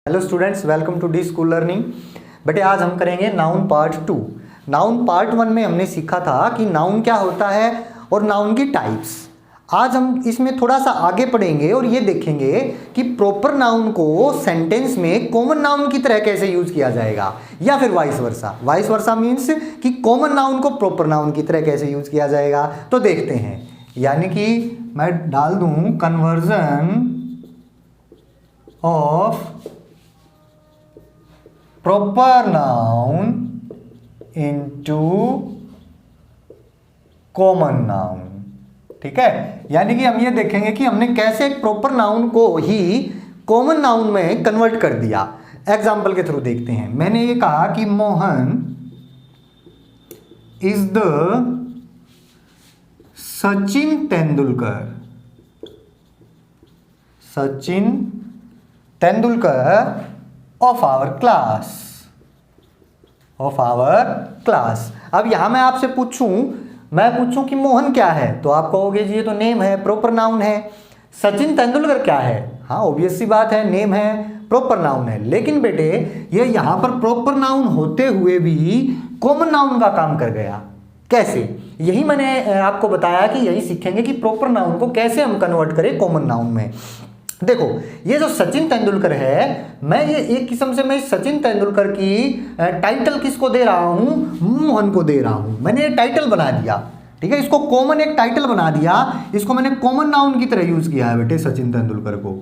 Hello students, welcome to the school learning. बेटे आज हम करेंगे नाउन पार्ट 2। नाउन पार्ट 1 में हमने सीखा था कि नाउन क्या होता है और नाउन की टाइप्स। आज हम इसमें थोड़ा सा आगे पढ़ेंगे और ये देखेंगे कि प्रॉपर नाउन को सेंटेंस में कॉमन नाउन की तरह कैसे यूज किया जाएगा, या फिर vice versa. Vice versa means कि कॉमन नाउन को प्रॉपर नाउन की तरह कैसे यूज किया जाएगा। तो देखते हैं, यानी कि मैं डाल दूं conversion of proper noun into common noun। ठीक है, यानी कि हम ये देखेंगे कि हमने कैसे एक प्रॉपर नाउन को ही कॉमन नाउन में कन्वर्ट कर दिया। एग्जाम्पल के थ्रू देखते हैं। मैंने ये कहा कि Mohan is the Sachin Tendulkar. Sachin Tendulkar of our class. Of our class. अब यहां मैं आपसे पूछूं कि मोहन क्या है, तो आप कहोगे जी ये तो नेम है, प्रॉपर नाउन है। सचिन तेंदुलकर क्या है, हाँ ऑब्वियस सी बात है, नेम है, प्रॉपर नाउन है। लेकिन बेटे ये यहां पर प्रॉपर नाउन होते हुए भी कॉमन नाउन का काम कर गया। कैसे? यही मैंने आपको बताया कि यही सीखेंगे कि प्रॉपर नाउन को कैसे हम कन्वर्ट करें कॉमन नाउन में। देखो ये जो सचिन तेंदुलकर है, मैं ये एक किस्म से मैं सचिन तेंदुलकर की टाइटल किसको दे रहा हूं, मोहन को दे रहा हूं। मैंने ये टाइटल बना दिया, ठीक है, इसको कॉमन एक टाइटल बना दिया। इसको मैंने कॉमन नाउन की तरह यूज किया है बेटे सचिन तेंदुलकर को,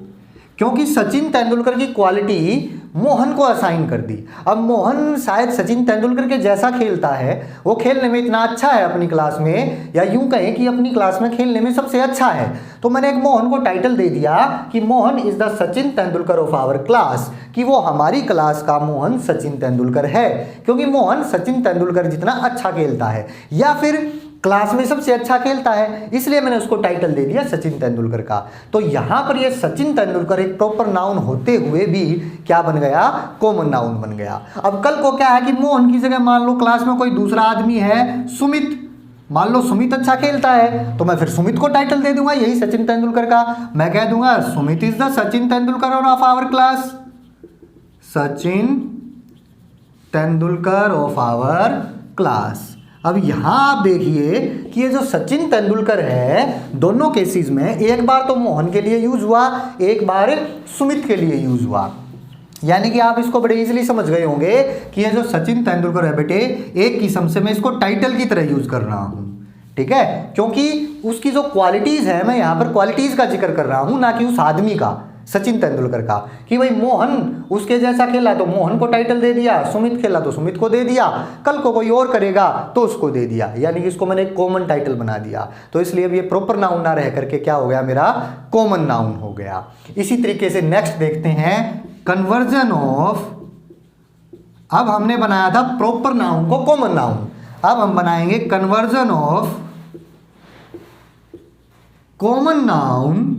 क्योंकि सचिन तेंदुलकर की क्वालिटी मोहन को असाइन कर दी। अब मोहन शायद सचिन तेंदुलकर के जैसा खेलता है, वो खेलने में इतना अच्छा है अपनी क्लास में, या यूं कहें कि अपनी क्लास में खेलने में सबसे अच्छा है। तो मैंने एक मोहन को टाइटल दे दिया कि Mohan is the Sachin Tendulkar of our class, कि वो हमारी क्लास का मोहन सचिन तेंदुलकर है, क्योंकि मोहन सचिन तेंदुलकर जितना अच्छा खेलता है या फिर क्लास में सबसे अच्छा खेलता है, इसलिए मैंने उसको टाइटल दे दिया सचिन तेंदुलकर का। तो यहां पर ये सचिन तेंदुलकर एक प्रॉपर नाउन होते हुए भी क्या बन गया, कॉमन नाउन बन गया। अब कल को क्या है कि मोहन की जगह मान लो क्लास में कोई दूसरा आदमी है, सुमित। मान लो सुमित अच्छा खेलता है, तो मैं फिर सुमित को टाइटल दे दूंगा यही सचिन तेंदुलकर का। मैं कह दूंगा Sumit is the Sachin Tendulkar of our class. Sachin Tendulkar of our class. अब यहां आप देखिए कि ये जो सचिन तेंदुलकर है, दोनों केसेस में एक बार तो मोहन के लिए यूज हुआ, एक बार सुमित के लिए यूज हुआ। यानी कि आप इसको बड़े इजीली समझ गए होंगे कि ये जो सचिन तेंदुलकर है बेटे, एक किस्म से मैं इसको टाइटल की तरह यूज कर रहा हूं, ठीक है, क्योंकि उसकी जो क्वालिटीज है, मैं यहां पर क्वालिटीज का जिक्र कर रहा हूं, ना कि उस आदमी का, सचिन तेंदुलकर का, कि भाई मोहन उसके जैसा खेला तो मोहन को टाइटल दे दिया, सुमित खेला तो सुमित को दे दिया, कल को कोई और करेगा तो उसको दे दिया। यानी कि इसको मैंने एक कॉमन टाइटल बना दिया। तो इसलिए अब ये प्रॉपर नाउन ना रह करके क्या हो गया, मेरा कॉमन नाउन हो गया। इसी तरीके से नेक्स्ट देखते हैं कन्वर्जन ऑफ। अब हमने बनाया था प्रॉपर नाउन को कॉमन नाउन, अब हम बनाएंगे conversion of common noun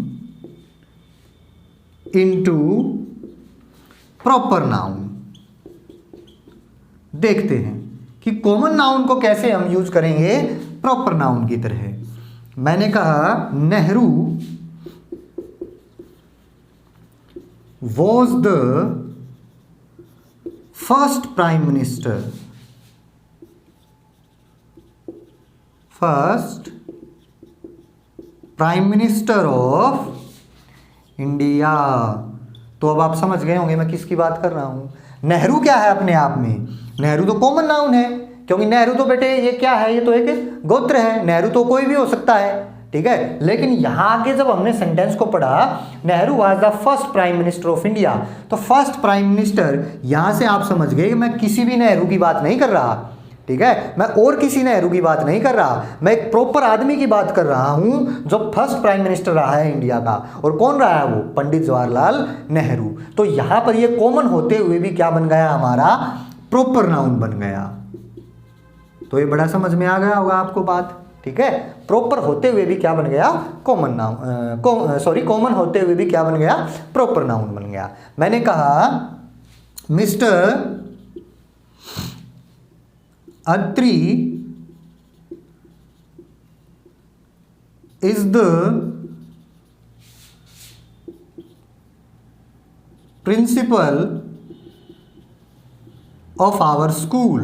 into proper noun. देखते हैं कि कॉमन नाउन को कैसे हम यूज करेंगे प्रॉपर नाउन की तरह। मैंने कहा Nehru was the first prime minister. First prime minister of India. तो अब आप समझ गए होंगे मैं किसकी बात कर रहा हूं। नेहरू क्या है अपने आप में, नेहरू तो कॉमन नाउन है, क्योंकि नेहरू तो बेटे ये क्या है, ये तो एक गोत्र है, नेहरू तो कोई भी हो सकता है, ठीक है। लेकिन यहां आगे जब हमने सेंटेंस को पढ़ा, Nehru was the first prime minister of India, तो फर्स्ट प्राइम मिनिस्टर, यहां से आप समझ गए कि मैं किसी भी नेहरू की बात नहीं कर रहा, ठीक है, मैं और किसी नेहरू की बात नहीं कर रहा, मैं एक प्रॉपर आदमी की बात कर रहा हूं जो फर्स्ट प्राइम मिनिस्टर रहा है इंडिया का। और कौन रहा है वो, पंडित जवाहरलाल नेहरू। तो यहां पर ये कॉमन होते हुए भी क्या बन गया, हमारा प्रॉपर नाउन बन गया। तो ये बड़ा समझ में आ गया होगा आपको बात, ठीक है। प्रॉपर होते हुए भी क्या बन गया, कॉमन नाउन, कॉमन होते हुए भी क्या बन गया, प्रॉपर नाउन बन गया। मैंने कहा mister Atri is the principal of our school.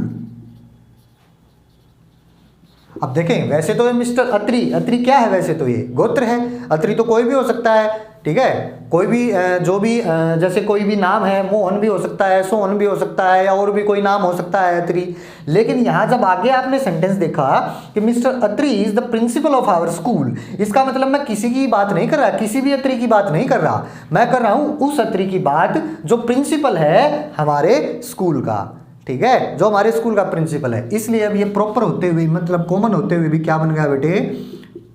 अब देखें, वैसे तो ये मिस्टर अत्री, अत्री क्या है? वैसे तो ये गोत्र है। अत्री तो कोई भी हो सकता है, ठीक है, कोई भी जो भी जैसे कोई भी नाम है, मोहन भी हो सकता है, सोहन भी हो सकता है, या और भी कोई नाम हो सकता है अत्री। लेकिन यहाँ जब आगे आपने सेंटेंस देखा कि mister Atri is the principal of our school, इसका मतलब मैं किसी की बात नहीं कर रहा, किसी भी अत्री की बात नहीं कर रहा, मैं कर रहा हूँ उस अत्री की बात जो प्रिंसिपल है हमारे स्कूल का, ठीक है, जो हमारे स्कूल का प्रिंसिपल है। इसलिए अब ये प्रॉपर होते हुए, मतलब कॉमन होते हुए भी क्या बन गया बेटे?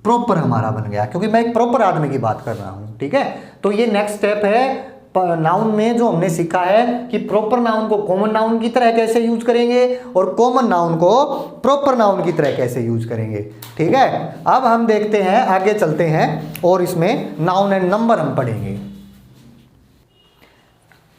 प्रॉपर हमारा बन गया, क्योंकि मैं एक प्रॉपर आदमी की बात कर रहा हूं, ठीक है। तो ये नेक्स्ट स्टेप है नाउन में जो हमने सीखा है कि प्रॉपर नाउन को कॉमन नाउन की तरह कैसे यूज करेंगे और कॉमन नाउन को प्रॉपर नाउन की तरह कैसे यूज करेंगे, ठीक है। अब हम देखते हैं, आगे चलते हैं और इसमें नाउन एंड नंबर हम पढ़ेंगे।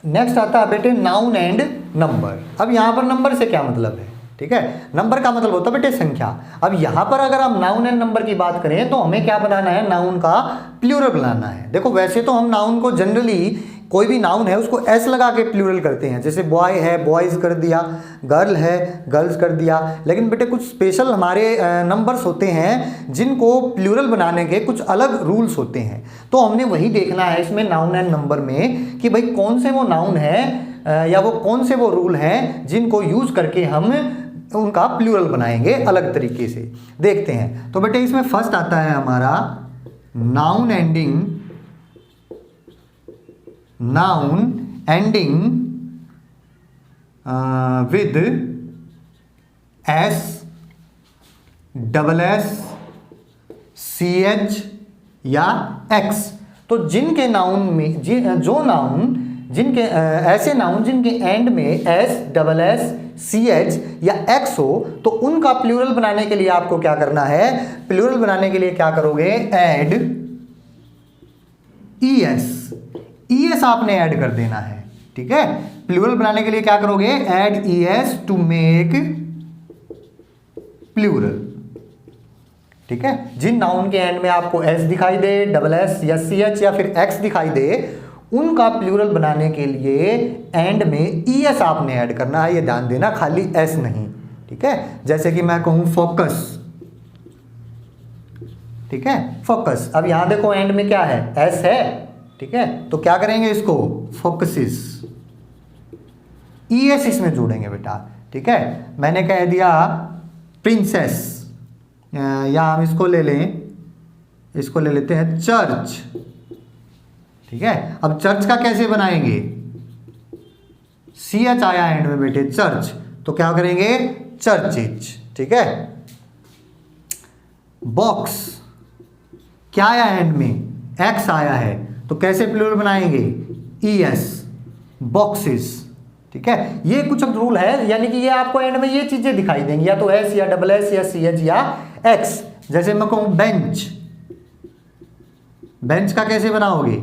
नेक्स्ट आता है बेटे नाउन एंड नंबर। अब यहां पर नंबर से क्या मतलब है? ठीक है, नंबर का मतलब होता है बेटे संख्या। अब यहां पर अगर हम नाउन एंड नंबर की बात करें तो हमें क्या बनाना है? नाउन का प्लूरल बनाना है। देखो वैसे तो हम नाउन को जनरली कोई भी नाउन है उसको एस लगा के प्लूरल करते हैं, जैसे बॉय है बॉयज कर दिया, गर्ल है गर्ल्स कर दिया। लेकिन बेटे कुछ स्पेशल हमारे नंबर्स होते हैं जिनको प्लूरल बनाने के कुछ अलग रूल्स होते हैं। तो हमने वही देखना है इसमें नाउन एंड नंबर में कि भाई कौन से वो नाउन है या वो कौन से वो रूल हैं जिनको यूज करके हम उनका प्लूरल बनाएंगे अलग तरीके से। देखते हैं, तो बेटे इसमें फर्स्ट आता है हमारा noun ending with S, double S, C H या एक्स। तो जिनके नाउन में जो नाउन जिनके ऐसे नाउन जिनके एंड में S, double S, C H या एक्स हो, तो उनका प्लूरल बनाने के लिए आपको क्या करना है? प्लूरल बनाने के लिए क्या करोगे? Add E S, E S आपने ऐड कर देना है, ठीक है। प्लूरल बनाने के लिए क्या करोगे? Add E S to make plural, ठीक है। जिन नाउन के एंड में आपको एस दिखाई दे, डबल एस या सी एच या फिर एक्स दिखाई दे, उनका प्लूरल बनाने के लिए एंड में ई एस आपने ऐड करना है, ये ध्यान देना, खाली एस नहीं, ठीक है। जैसे कि मैं कहूं फोकस, ठीक है, फोकस। अब यहां देखो एंड में क्या है? एस है, ठीक है, तो क्या करेंगे इसको? फोकसिस, ई एस इसमें जोड़ेंगे बेटा, ठीक है। मैंने कह दिया प्रिंसेस, या हम इसको ले लें, इसको ले लेते हैं चर्च, ठीक है। अब चर्च का कैसे बनाएंगे? सी एच आया एंड में बेटे, चर्च, तो क्या करेंगे? चर्चिज, ठीक है। बॉक्स क्या आया एंड में? एक्स आया है, तो कैसे प्लूरल बनाएंगे? ई एस, बॉक्सेस, ठीक है। ये कुछ रूल है, यानी कि ये आपको एंड में ये चीजें दिखाई देंगी, या तो एस या डबल एस या सी एच या एक्स। जैसे मैं कहूं बेंच, बेंच का कैसे बनाओगे?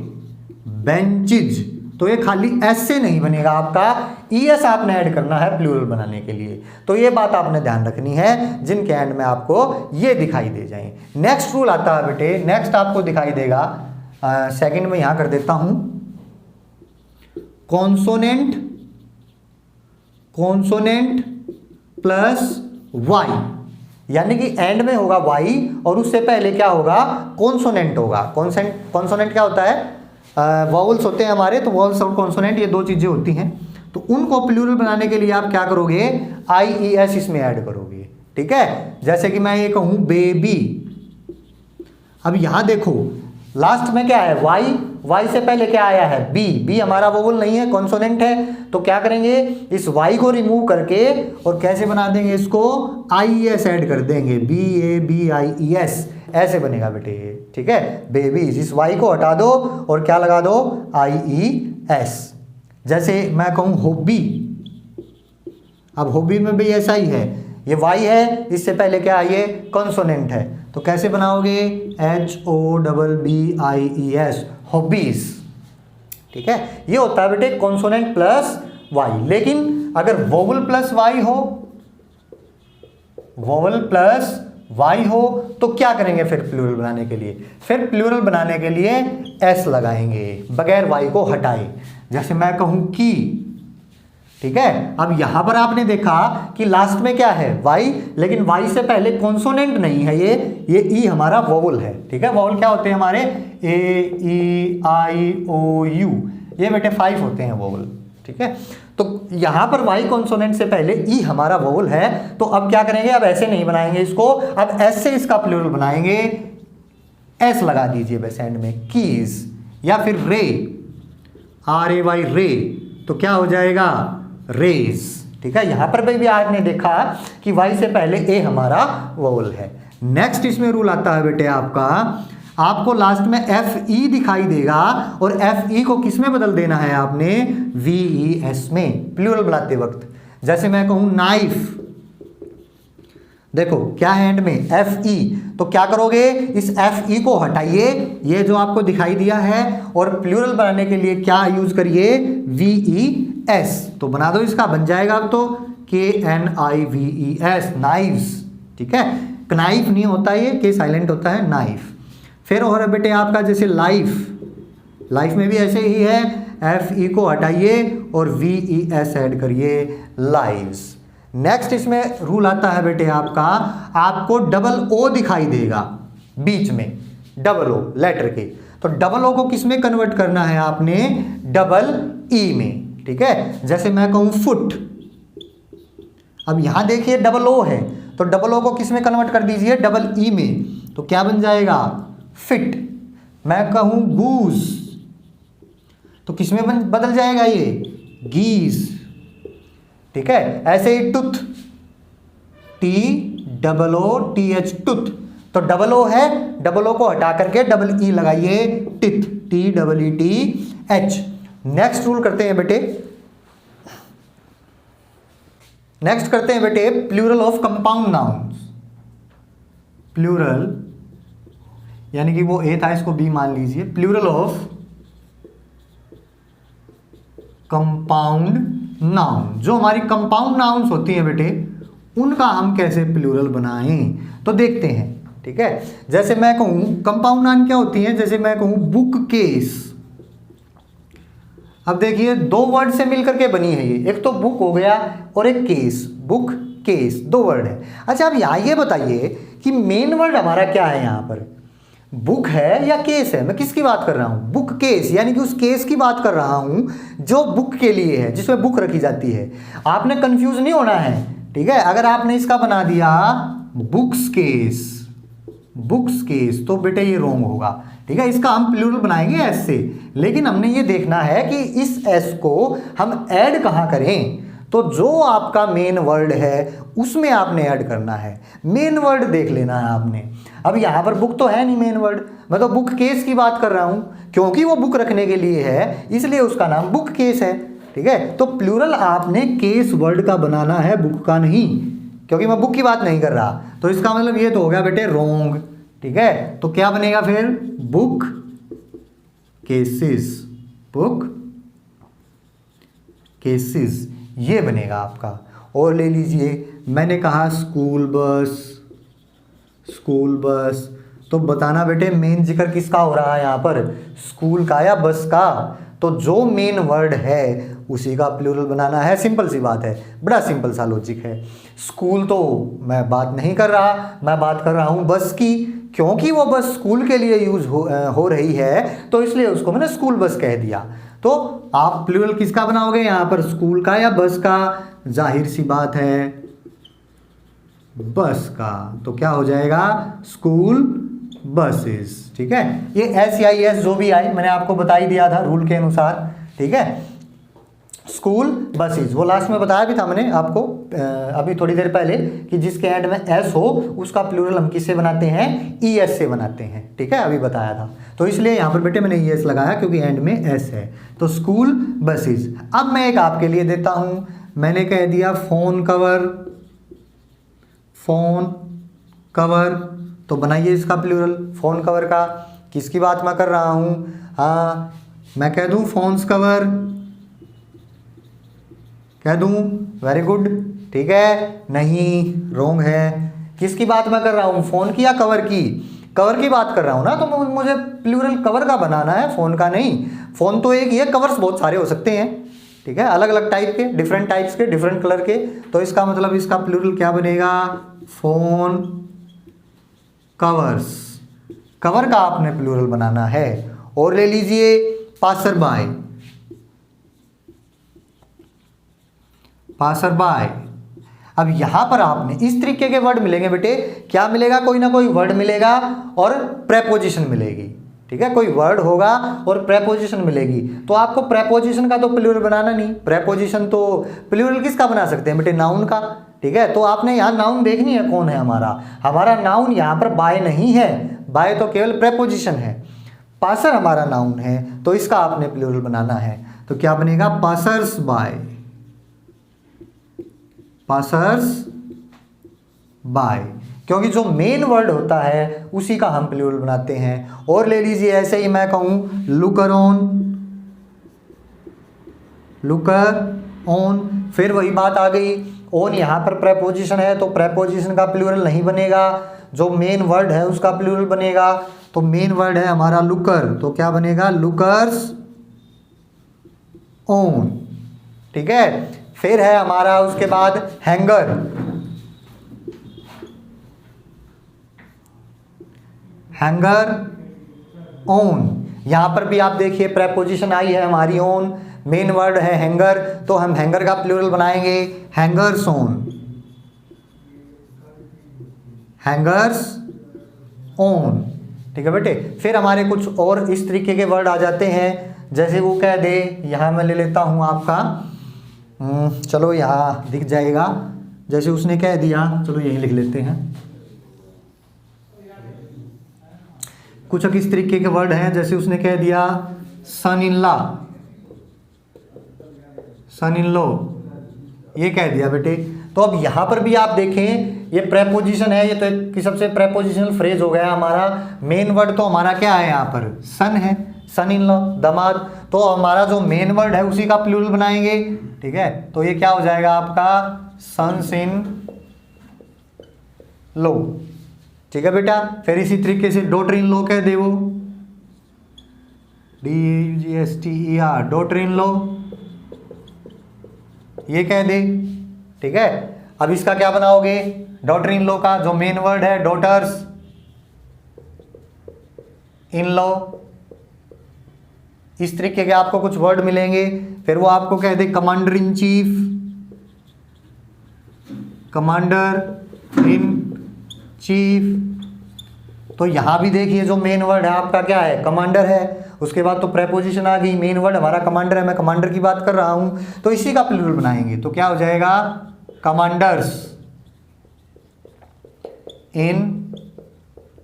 बेंचिज, तो ये खाली एस से नहीं बनेगा आपका, ई एस आपने ऐड करना है प्लूरल बनाने के लिए। तो ये बात आपने ध्यान रखनी है, जिनके एंड में आपको ये दिखाई दे जाए। नेक्स्ट रूल आता है बेटे, नेक्स्ट आपको दिखाई देगा, सेकंड में यहां कर देता हूं, कॉन्सोनेंट, कॉन्सोनेंट प्लस वाई, यानी कि एंड में होगा वाई और उससे पहले क्या होगा? कॉन्सोनेंट होगा। कॉन्सोनेंट क्या होता है? वॉवल्स होते हैं हमारे, तो वॉवल्स और कॉन्सोनेंट ये दो चीजें होती हैं। तो उनको प्लूरल बनाने के लिए आप क्या करोगे? आई ई एस इसमें ऐड करोगे, ठीक है। जैसे कि मैं ये कहूं बेबी, अब यहां देखो लास्ट में क्या है? वाई, वाई से पहले क्या आया है? बी, बी हमारा वोवल नहीं है, कॉन्सोनेंट है। तो क्या करेंगे? इस वाई को रिमूव करके और कैसे बना देंगे इसको? आई एस ऐड कर देंगे, B A B I E S, ऐसे बनेगा बेटे ये, ठीक है। बेबीज, इस वाई को हटा दो और क्या लगा दो? आई ई एस। जैसे मैं कहूं हॉबी, अब हॉबी में भी ऐसा ही है, ये वाई है, इससे पहले क्या है? ये कॉन्सोनेंट है, तो कैसे बनाओगे? H O double B I E S, hobbies, ठीक है। ये होता है बेटे कॉन्सोनेंट प्लस वाई। लेकिन अगर वोवल प्लस वाई हो, वोवल प्लस वाई हो तो क्या करेंगे फिर प्लूरल बनाने के लिए? फिर प्लूरल बनाने के लिए एस लगाएंगे बगैर वाई को हटाए। जैसे मैं कहूं की, ठीक है। अब यहां पर आपने देखा कि लास्ट में क्या है? वाई, लेकिन वाई से पहले कॉन्सोनेंट नहीं है, ये ई हमारा वोवल है, ठीक है। वोवल क्या होते हैं हमारे? ए, ई, आई, ओ, यू, ये बेटे 5 होते हैं वोवल, ठीक है। तो यहां पर वाई कॉन्सोनेंट से पहले ई हमारा वोवल है, तो अब क्या करेंगे? अब ऐसे नहीं बनाएंगे इसको, अब एस से इसका प्लूरल बनाएंगे। एस लगा दीजिए बस एंड में, कीज, या फिर रे, RAY रे, तो क्या हो जाएगा? रेज, ठीक है। यहां पर भी आपने देखा कि वाई से पहले ए हमारा वोवल है। नेक्स्ट इसमें रूल आता है बेटे आपका, आपको लास्ट में FE दिखाई देगा और FE को किस में बदल देना है आपने? VES में, प्लूरल बनाते वक्त। जैसे मैं कहूं नाइफ, देखो क्या है एंड में? FE, तो क्या करोगे? इस FE को हटाइए, ये जो आपको दिखाई दिया है, और प्लूरल बनाने के लिए क्या यूज करिए? VES, तो बना दो इसका, बन जाएगा अब तो KNIVES, नाइव्स, ठीक है। कनाइफ नहीं होता ये, के साइलेंट होता है, नाइफ। फिर और बेटे आपका जैसे लाइफ, लाइफ में भी ऐसे ही है, FE को हटाइए और VES ऐड करिए, लाइव्स। नेक्स्ट इसमें रूल आता है बेटे आपका, आपको डबल ओ दिखाई देगा बीच में, डबल ओ लेटर के, तो डबल ओ को किस में कन्वर्ट करना है आपने? डबल ई में, ठीक है। जैसे मैं कहूं फुट, अब यहां देखिए डबल ओ है, तो डबल ओ को किस में कन्वर्ट कर दीजिए? डबल ई में, तो क्या बन जाएगा? फिट। मैं कहूं गूज, तो किस में बदल जाएगा ये? गीज, ठीक है। ऐसे ही टुथ, TOOTH, टुथ, तो डबल ओ है, डबल ओ को हटा करके डबल ई लगाइए, टिथ, TEETH। नेक्स्ट रूल करते हैं बेटे, नेक्स्ट करते हैं बेटे plural of compound nouns. Plural यानी कि वो ए था, इसको बी मान लीजिए। प्लूरल ऑफ कंपाउंड नाउन, जो हमारी कंपाउंड नाउन्स होती हैं बेटे, उनका हम कैसे प्लूरल बनाएं, तो देखते हैं, ठीक है। जैसे मैं कहूं कंपाउंड नाउन क्या होती हैं? जैसे मैं कहूं बुक केस, अब देखिए दो वर्ड से मिलकर के बनी है ये, एक तो बुक हो गया और एक केस, बुक केस, दो वर्ड है। अच्छा अब यहाँ ये बताइए कि मेन वर्ड हमारा क्या है यहाँ पर? बुक है या केस है? मैं किसकी बात कर रहा हूँ? बुक केस, यानी कि उस केस की बात कर रहा हूँ जो बुक के लिए है, जिसमें बुक रखी जाती है। आपने कंफ्यूज नहीं होना है, ठीक है। अगर आपने इसका बना दिया बुक्स केस, बुक्स केस, तो बेटे ये रॉन्ग होगा, ठीक है। इसका हम प्लूरल बनाएंगे एस से, लेकिन हमने ये देखना है कि इस एस को हम ऐड कहाँ करें, तो जो आपका मेन वर्ड है उसमें आपने ऐड करना है। मेन वर्ड देख लेना है आपने। अब यहाँ पर बुक तो है नहीं मेन वर्ड, मैं तो बुक केस की बात कर रहा हूँ, क्योंकि वो बुक रखने के लिए है इसलिए उसका नाम बुक केस है, ठीक है। तो प्लूरल आपने केस वर्ड का बनाना है, बुक का नहीं, क्योंकि मैं बुक की बात नहीं कर रहा। तो इसका मतलब ये तो हो गया बेटे रॉन्ग, ठीक है। तो क्या बनेगा फिर? बुक केसेस, बुक केसेस, ये बनेगा आपका। और ले लीजिए मैंने कहा स्कूल बस, स्कूल बस, तो बताना बेटे मेन जिक्र किसका हो रहा है यहाँ पर? स्कूल का या बस का? तो जो मेन वर्ड है उसी का प्लूरल बनाना है, सिंपल सी बात है, बड़ा सिंपल सा लॉजिक है। स्कूल तो मैं बात नहीं कर रहा, मैं बात कर रहा हूँ बस की, क्योंकि वो बस स्कूल के लिए यूज हो रही है, तो इसलिए उसको मैंने स्कूल बस कह दिया। तो आप प्लूरल किसका बनाओगे यहाँ पर? स्कूल का या बस का? जाहिर सी बात है बस का, तो क्या हो जाएगा? स्कूल बसेस, ठीक है। ये SEIS जो भी आई मैंने आपको बता ही दिया था रूल के अनुसार, ठीक है। स्कूल बसेस, वो लास्ट में बताया भी था मैंने आपको अभी थोड़ी देर पहले, कि जिसके एंड में एस हो उसका प्लूरल हम किससे बनाते हैं? ES से बनाते हैं, ठीक है, अभी बताया था। तो इसलिए यहाँ पर बेटे मैंने ES लगाया क्योंकि एंड में एस है। तो स्कूल बसेस। अब मैं एक आपके लिए देता हूँ, मैंने कह दिया फोन कवर, फोन कवर, तो बनाइए इसका प्लूरल फोन कवर का। किसकी बात मैं कर रहा हूँ? हाँ, मैं कह दूँ फोन्स कवर, कह दूँ, वेरी गुड, ठीक है। नहीं, रॉन्ग है, किसकी बात मैं कर रहा हूँ, फ़ोन की या कवर की? कवर की बात कर रहा हूँ ना, तो मुझे प्लूरल कवर का बनाना है, फ़ोन का नहीं। फ़ोन तो एक ही है, कवर्स बहुत सारे हो सकते हैं, ठीक है, अलग अलग टाइप के, डिफरेंट टाइप्स के, डिफरेंट कलर के। तो इसका मतलब इसका प्लूरल क्या बनेगा, फ़ोन कवर्स। कवर का आपने प्लूरल बनाना है। और ले लीजिए पासर बाय, पासर बाय। अब यहां पर आपने इस तरीके के वर्ड मिलेंगे बेटे, क्या मिलेगा, कोई ना कोई वर्ड मिलेगा और प्रेपोजिशन मिलेगी, ठीक है, कोई वर्ड होगा और प्रेपोजिशन मिलेगी। तो आपको प्रेपोजिशन का तो प्लूरल बनाना नहीं, प्रेपोजिशन तो प्लूरल किसका बना सकते हैं बेटे, नाउन का, ठीक है। तो आपने यहाँ नाउन देखनी है कौन है हमारा नाउन यहाँ पर बाय नहीं है, बाय तो केवल प्रेपोजिशन है। पासर हमारा नाउन है, तो इसका आपने प्लूरल बनाना है। तो क्या बनेगा, पासर्स बाय, पासर्स बाय, क्योंकि जो मेन वर्ड होता है उसी का हम प्लूरल बनाते हैं। और ले लीजिए ऐसे ही मैं कहूं लुकर ऑन, लुकर ऑन, फिर वही बात आ गई, ऑन यहाँ पर प्रेपोजिशन है तो प्रेपोजिशन का प्लूरल नहीं बनेगा, जो मेन वर्ड है उसका प्लूरल बनेगा। तो मेन वर्ड है हमारा लुकर, तो क्या बनेगा, लुकर्स ऑन, ठीक है। फिर है हमारा उसके बाद हैंगर, हैंगर ऑन, यहां पर भी आप देखिए प्रेपोजिशन आई है हमारी ऑन, मेन वर्ड है हैंगर, तो हम हैंगर का प्लूरल बनाएंगे हैंगर्स ऑन, हैंगर्स ऑन, ठीक है बेटे। फिर हमारे कुछ और इस तरीके के वर्ड आ जाते हैं, जैसे वो कह दे, यहां मैं ले लेता हूं आपका, चलो यहाँ दिख जाएगा, जैसे उसने कह दिया, चलो यही लिख लेते हैं। कुछ किस तरीके के वर्ड हैं, जैसे उसने कह दिया सन in law, sun in law, ये कह दिया बेटे। तो अब यहाँ पर भी आप देखें, ये प्रेपोजिशन है, ये तो एक किस्म से प्रेपोजिशनल फ्रेज हो गया हमारा। मेन वर्ड तो हमारा क्या है यहाँ पर, सन है, सन इन लॉ, दामाद। तो हमारा जो मेन वर्ड है उसी का प्लूरल बनाएंगे, ठीक है। तो ये क्या हो जाएगा आपका, सन्स इन लॉ, ठीक है बेटा। फिर इसी तरीके से डॉटर इन लॉ कह दे, वो DGSTER, डॉटर इन लॉ, ये कह दे, ठीक है। अब इसका क्या बनाओगे, डॉटर इन लॉ का जो मेन वर्ड है डॉटर्स इन लॉ, इस तरीके के आपको कुछ वर्ड मिलेंगे। फिर वो आपको कह दे commander in chief, commander in chief. तो यहां भी देखिए जो मेन वर्ड है आपका क्या है, कमांडर है, उसके बाद तो प्रेपोजिशन आ गई, मेन वर्ड हमारा कमांडर है, मैं कमांडर की बात कर रहा हूं, तो इसी का प्लूरल बनाएंगे। तो क्या हो जाएगा, कमांडर्स इन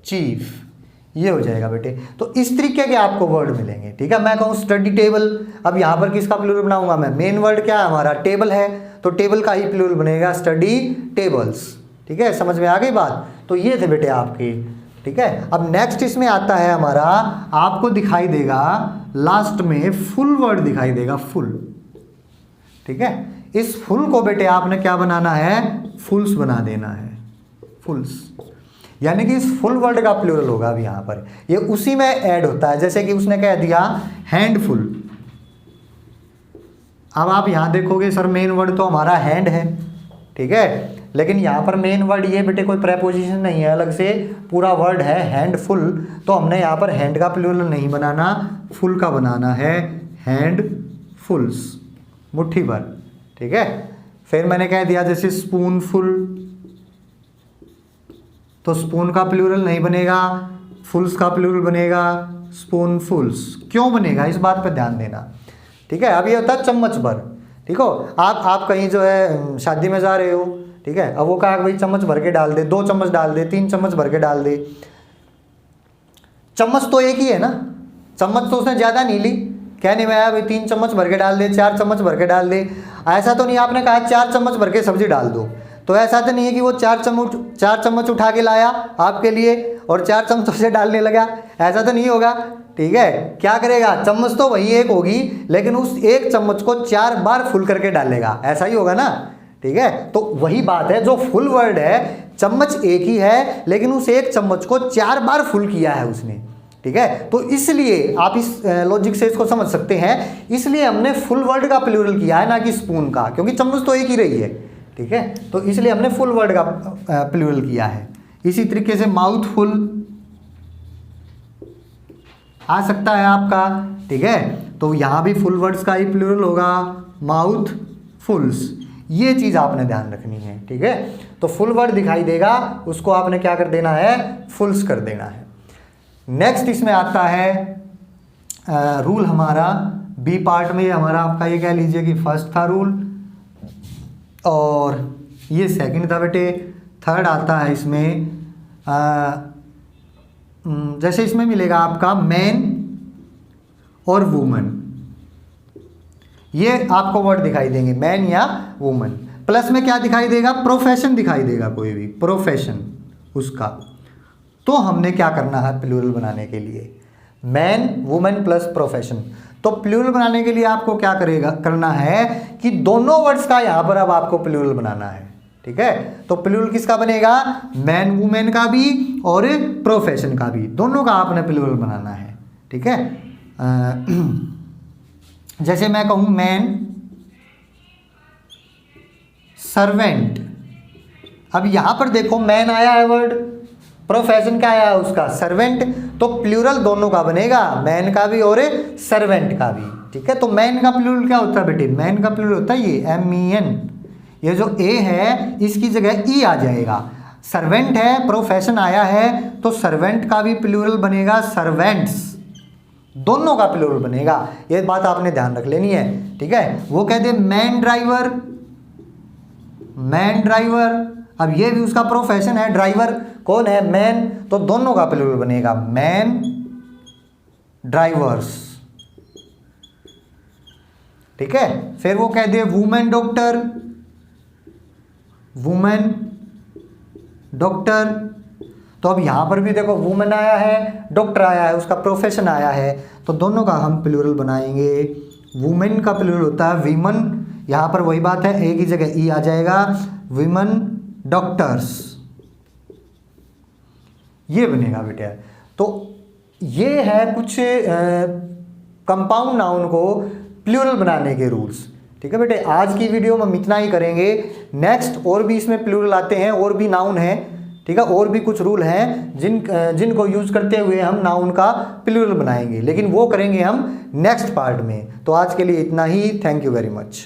चीफ, ये हो जाएगा बेटे। तो इस तरीके के आपको वर्ड मिलेंगे, ठीक है। मैं कहूँ स्टडी टेबल, अब यहाँ पर किसका प्लूरल बनाऊंगा मैं, मेन वर्ड क्या है हमारा, टेबल है, तो टेबल का ही प्लूरल बनेगा स्टडी टेबल्स, ठीक है। समझ में आ गई बात। तो ये थे बेटे आपके, ठीक है। अब नेक्स्ट इसमें आता है हमारा, आपको दिखाई देगा लास्ट में फुल वर्ड दिखाई देगा, फुल, ठीक है। इस फुल को बेटे आपने क्या बनाना है, फुल्स बना देना है, फुल्स, यानी कि इस फुल वर्ड का प्लूरल होगा। अब यहाँ पर ये उसी में ऐड होता है, जैसे कि उसने कह दिया हैंडफुल। अब आप यहाँ देखोगे सर मेन वर्ड तो हमारा हैंड है, ठीक है, लेकिन यहाँ पर मेन वर्ड ये बेटे कोई प्रेपोजिशन नहीं है, अलग से पूरा वर्ड है हैंडफुल। तो हमने यहाँ पर हैंड का प्लूरल नहीं बनाना, फुल का बनाना है, हैंडफुल्स, मुट्ठी भर, ठीक है। फिर मैंने कह दिया जैसे स्पूनफुल, तो स्पून का प्लूरल नहीं बनेगा, फुल्स का प्लूरल बनेगा स्पूनफुल्स। क्यों बनेगा, इस बात पर ध्यान देना, ठीक है। अब ये होता है चम्मच भर, ठीक हो, आप कहीं जो है शादी में जा रहे हो, ठीक है, अब वो कहा भाई चम्मच भर के डाल दे, 2 चम्मच डाल दे, 3 चम्मच भर के डाल दे। चम्मच तो एक ही है ना, चम्मच तो उसने ज़्यादा नहीं ली, कहने में आया भाई 3 चम्मच भर के डाल दे, 4 चम्मच भर के डाल दे। ऐसा तो नहीं आपने कहा 4 चम्मच भर के सब्जी डाल दो, तो ऐसा तो नहीं है कि वो 4 चम्मच उठा के लाया आपके लिए और 4 चम्मचों से डालने लगा, ऐसा तो नहीं होगा, ठीक है। क्या करेगा, चम्मच तो वही एक होगी, लेकिन उस एक चम्मच को 4 बार फुल करके डालेगा, ऐसा ही होगा ना, ठीक है। तो वही बात है, जो फुल वर्ड है चम्मच एक ही है लेकिन उस एक चम्मच को 4 बार फुल किया है उसने, ठीक है। तो इसलिए आप इस लॉजिक से इसको समझ सकते हैं, इसलिए हमने फुल वर्ड का प्लूरल किया है ना कि स्पून का, क्योंकि चम्मच तो एक ही रही है, ठीक है। तो इसलिए हमने फुल वर्ड का प्लूरल किया है। इसी तरीके से माउथफुल आ सकता है आपका, ठीक है। तो यहाँ भी फुल वर्ड्स का ही प्लूरल होगा, माउथफुल्स। ये चीज़ आपने ध्यान रखनी है, ठीक है। तो फुल वर्ड दिखाई देगा, उसको आपने क्या कर देना है, फुल्स कर देना है। नेक्स्ट इसमें आता है रूल हमारा बी पार्ट में, हमारा आपका ये कह लीजिए कि फर्स्ट था रूल और ये सेकंड था बेटे। थर्ड आता है इसमें जैसे इसमें मिलेगा आपका मैन और वुमन, ये आपको वर्ड दिखाई देंगे मैन या वुमन। प्लस में क्या दिखाई देगा, प्रोफेशन दिखाई देगा, कोई भी प्रोफेशन उसका। तो हमने क्या करना है प्लूरल बनाने के लिए, मैन वुमेन प्लस प्रोफेशन। तो प्लूरल बनाने के लिए आपको क्या करना है कि दोनों वर्ड्स का यहाँ पर अब आपको प्लूरल बनाना है, ठीक है। तो प्लूरल किसका बनेगा, मैन वुमेन का भी और प्रोफेशन का भी, दोनों का आपने प्लूरल बनाना है, ठीक है। जैसे मैं कहूँ मैन सर्वेंट, अब यहाँ पर देखो मैन आया है वर्ड, प्रोफेशन क्या आया है उसका, सर्वेंट। तो प्लूरल दोनों का बनेगा, मैन का भी और सर्वेंट का भी, ठीक है। तो मैन का प्लूरल क्या होता है बेटे, मैन का प्लूरल होता है ये MEN, ये जो ए है इसकी जगह ई आ जाएगा। सर्वेंट है, प्रोफेशन आया है, तो सर्वेंट का भी प्लूरल बनेगा सर्वेंट्स, दोनों का प्लूरल बनेगा। ये बात आपने ध्यान रख लेनी है, ठीक है। वो कहते हैं मैन ड्राइवर, मैन ड्राइवर, अब ये भी उसका प्रोफेशन है, ड्राइवर कौन है, मैन, तो दोनों का प्लूरल बनेगा मैन ड्राइवर्स, ठीक है। फिर वो कहते हैं वुमेन डॉक्टर, वुमेन डॉक्टर। तो अब यहां पर भी देखो वुमेन आया है, डॉक्टर आया है, उसका प्रोफेशन आया है, तो दोनों का हम प्लूरल बनाएंगे। वुमेन का प्लूरल होता है वीमन, यहाँ पर वही बात है, एक ही जगह ई आ जाएगा, वीमन डॉक्टर्स, ये बनेगा बेटा। तो ये है कुछ कंपाउंड नाउन को प्लूरल बनाने के रूल्स, ठीक है बेटे। आज की वीडियो में हम इतना ही करेंगे, नेक्स्ट और भी इसमें प्लूरल आते हैं, और भी नाउन हैं, ठीक है, और भी कुछ रूल हैं जिनको यूज करते हुए हम नाउन का प्लूरल बनाएंगे, लेकिन वो करेंगे हम नेक्स्ट पार्ट में। तो आज के लिए इतना ही, थैंक यू वेरी मच।